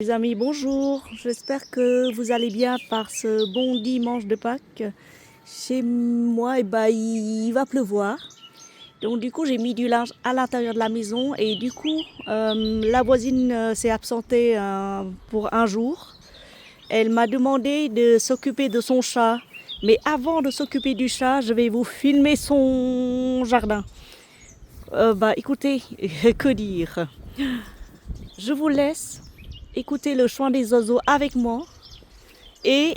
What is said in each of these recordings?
Les amis, bonjour. J'espère que vous allez bien par ce bon dimanche de Pâques. Chez moi, il va pleuvoir. Donc du coup, j'ai mis du linge à l'intérieur de la maison et du coup, la voisine s'est absentée pour un jour. Elle m'a demandé de s'occuper de son chat. Mais avant de s'occuper du chat, je vais vous filmer son jardin. Écoutez, que dire? Je vous laisse écouter le chant des oiseaux avec moi et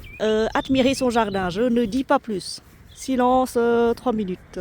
admirer son jardin. Je ne dis pas plus. Silence, 3 minutes.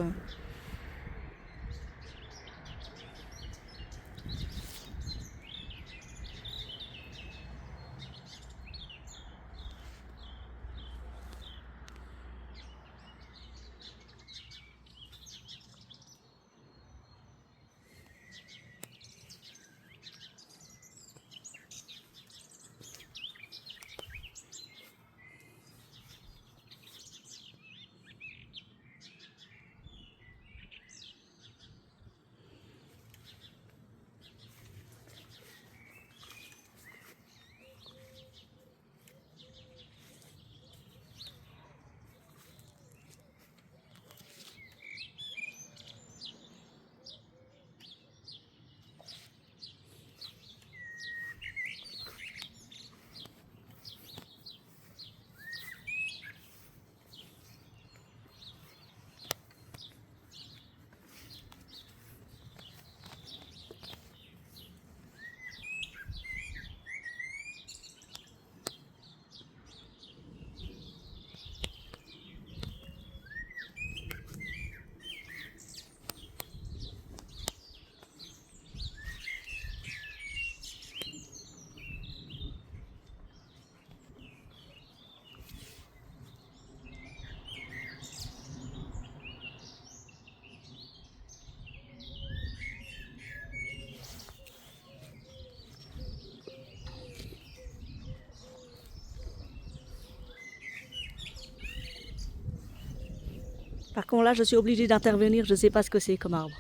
Par contre, là, je suis obligée d'intervenir. Je ne sais pas ce que c'est comme arbre.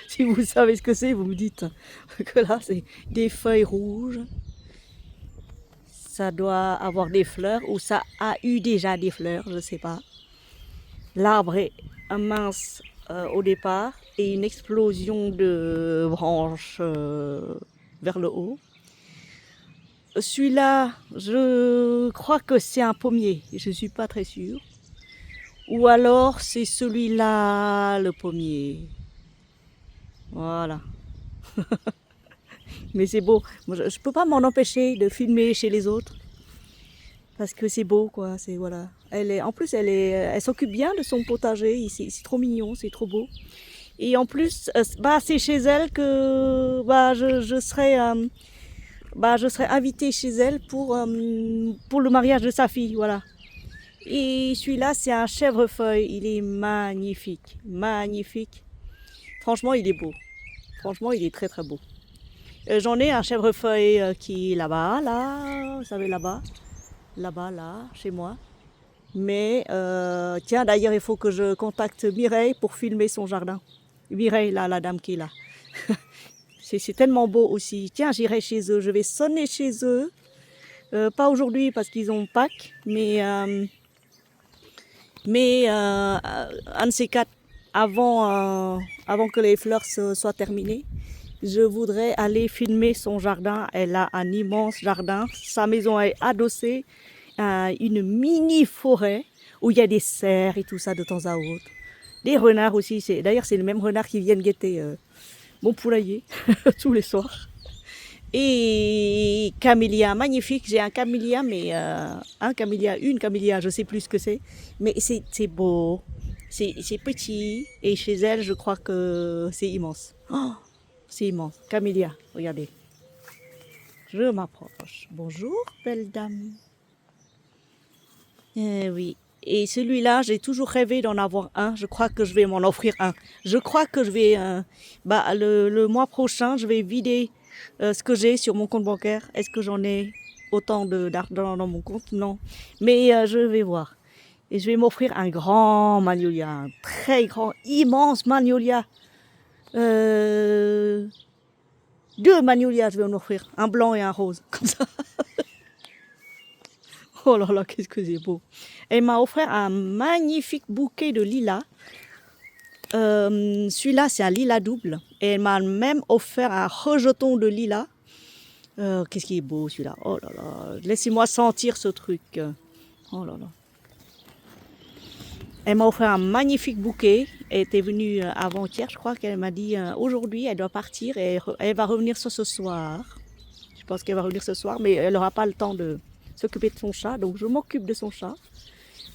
Si vous savez ce que c'est, vous me dites que là, c'est des feuilles rouges. Ça doit avoir des fleurs ou ça a eu déjà des fleurs, je ne sais pas. L'arbre est mince au départ et une explosion de branches vers le haut. Celui-là, je crois que c'est un pommier, je ne suis pas très sûre. Ou alors c'est celui-là, le pommier. Voilà. Mais c'est beau. Moi, je ne peux pas m'en empêcher de filmer chez les autres. Parce que c'est beau, quoi. C'est, voilà. En plus, elle s'occupe bien de son potager. C'est trop mignon, c'est trop beau. Et en plus, c'est chez elle que je serai invitée chez elle pour le mariage de sa fille. Voilà. Et celui-là, c'est un chèvrefeuille. Il est magnifique. Magnifique. Franchement, il est beau. Franchement, il est très très beau. J'en ai un chèvrefeuille qui est là-bas, là, vous savez, là-bas. Là-bas, là, chez moi. Mais, tiens, d'ailleurs, il faut que je contacte Mireille pour filmer son jardin. Mireille, là, la dame qui est là. C'est tellement beau aussi. Tiens, j'irai chez eux. Je vais sonner chez eux. Pas aujourd'hui parce qu'ils ont Pâques, mais un de ces quatre, avant que les fleurs soient terminées, je voudrais aller filmer son jardin. Elle a un immense jardin. Sa maison est adossée à une mini forêt où il y a des cerfs et tout ça de temps à autre. Des renards aussi. D'ailleurs, c'est les mêmes renards qui viennent guetter mon poulailler tous les soirs. Et camélia, magnifique. J'ai un camélia, mais une camélia, je sais plus ce que c'est. Mais c'est beau. C'est petit. Et chez elle, je crois que c'est immense. Oh, c'est immense. Camélia, regardez. Je m'approche. Bonjour, belle dame. Oui. Et celui-là, j'ai toujours rêvé d'en avoir un. Je crois que je vais m'en offrir un. Je crois que je vais, le mois prochain, je vais vider ce que j'ai sur mon compte bancaire. Est-ce que j'en ai autant d'argent dans mon compte? Non. Mais je vais voir. Et je vais m'offrir un grand magnolia, un très grand, immense magnolia. 2 magnolias, je vais en offrir. Un blanc et un rose. Comme ça. Oh là là, qu'est-ce que c'est beau. Elle m'a offert un magnifique bouquet de lilas. Celui-là, c'est un lilas double. Et elle m'a même offert un rejeton de lilas. Qu'est-ce qui est beau celui-là. Oh là là. Laissez-moi sentir ce truc. Oh là là. Elle m'a offert un magnifique bouquet. Elle était venue avant-hier, je crois qu'elle m'a dit aujourd'hui, elle doit partir et elle va revenir ce soir. Je pense qu'elle va revenir ce soir, mais elle n'aura pas le temps de s'occuper de son chat. Donc je m'occupe de son chat.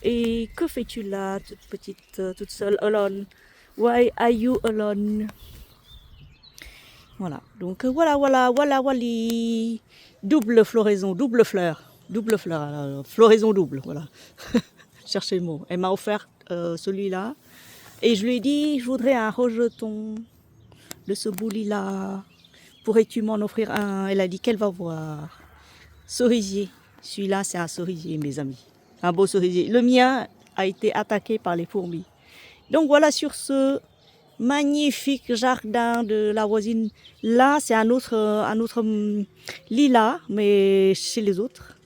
Et que fais-tu là, toute petite, toute seule, alone? Why are you alone? Voilà, donc voilà. Double floraison, double fleur. Double fleur, floraison double, voilà. Cherchez le mot. Elle m'a offert celui-là. Et je lui ai dit, je voudrais un rejeton de ce bouli-là. Pourrais-tu m'en offrir un? Elle a dit qu'elle va voir. Cerisier. Celui-là, c'est un cerisier, mes amis. Un beau cerisier. Le mien a été attaqué par les fourmis. Donc voilà sur ce magnifique jardin de la voisine. Là, c'est un autre lilas, mais chez les autres.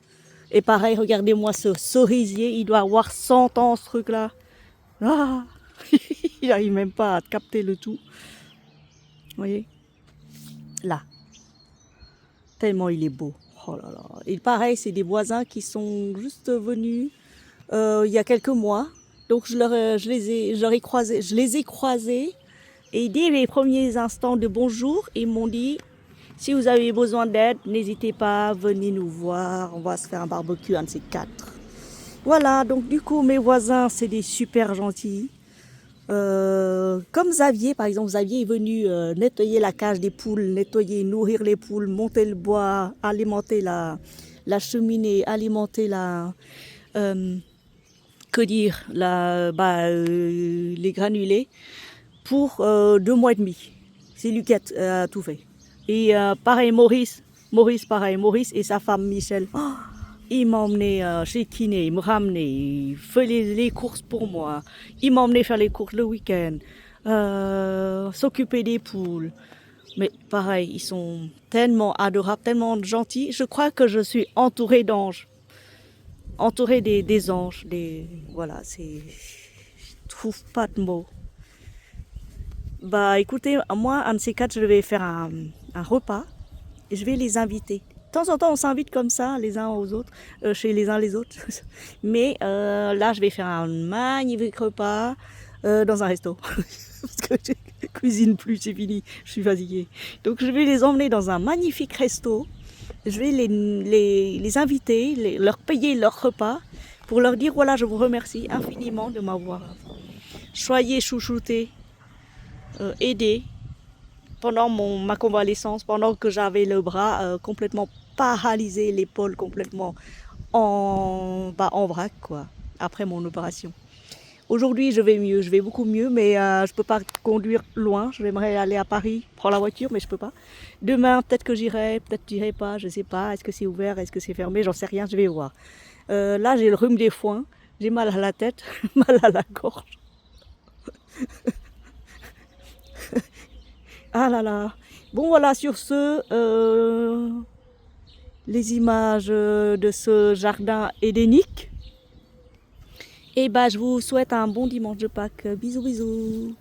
Et pareil, regardez-moi ce cerisier. Il doit avoir 100 ans, ce truc-là. Ah, il n'arrive même pas à capter le tout. Vous voyez? Là. Tellement il est beau. Oh là là. Et pareil, c'est des voisins qui sont juste venus il y a quelques mois. Donc je les ai croisés. Et dès les premiers instants de bonjour, ils m'ont dit, si vous avez besoin d'aide, n'hésitez pas, venez nous voir. On va se faire un barbecue, un de ces 4. Voilà, donc du coup, mes voisins, c'est des super gentils. Comme Xavier, par exemple, Xavier est venu nettoyer la cage des poules, nourrir les poules, monter le bois, alimenter la cheminée, alimenter les granulés pour 2 mois et demi. C'est lui qui a tout fait. Et pareil, Maurice et sa femme Michel. Oh, il m'a emmené chez Kiné, il me ramenait, il fait les courses pour moi. Il m'a emmené faire les courses le week-end, s'occuper des poules. Mais pareil, ils sont tellement adorables, tellement gentils. Je crois que je suis entourée d'anges. Entourée des anges. Voilà, je trouve pas de mots. Bah écoutez, moi, un de ces 4, je vais faire un repas et je vais les inviter. De temps en temps, on s'invite comme ça, les uns aux autres, chez les uns les autres. Mais là, je vais faire un magnifique repas dans un resto. Parce que je cuisine plus, c'est fini, je suis fatiguée. Donc je vais les emmener dans un magnifique resto. Je vais les inviter, leur payer leur repas pour leur dire, voilà, je vous remercie infiniment de m'avoir choyé, chouchouté, aidé pendant ma convalescence, pendant que j'avais le bras complètement paralysé, l'épaule complètement en vrac, quoi, après mon opération. Aujourd'hui, je vais mieux, je vais beaucoup mieux, mais je ne peux pas conduire loin. J'aimerais aller à Paris, prendre la voiture, mais je ne peux pas. Demain, peut-être que j'irai, peut-être que j'irai pas, je ne sais pas. Est-ce que c'est ouvert, est-ce que c'est fermé, j'en sais rien, je vais voir. Là, j'ai le rhume des foins, j'ai mal à la tête, mal à la gorge. Ah là là. Bon, voilà, sur ce, les images de ce jardin édénique. Et bah, je vous souhaite un bon dimanche de Pâques. Bisous, bisous.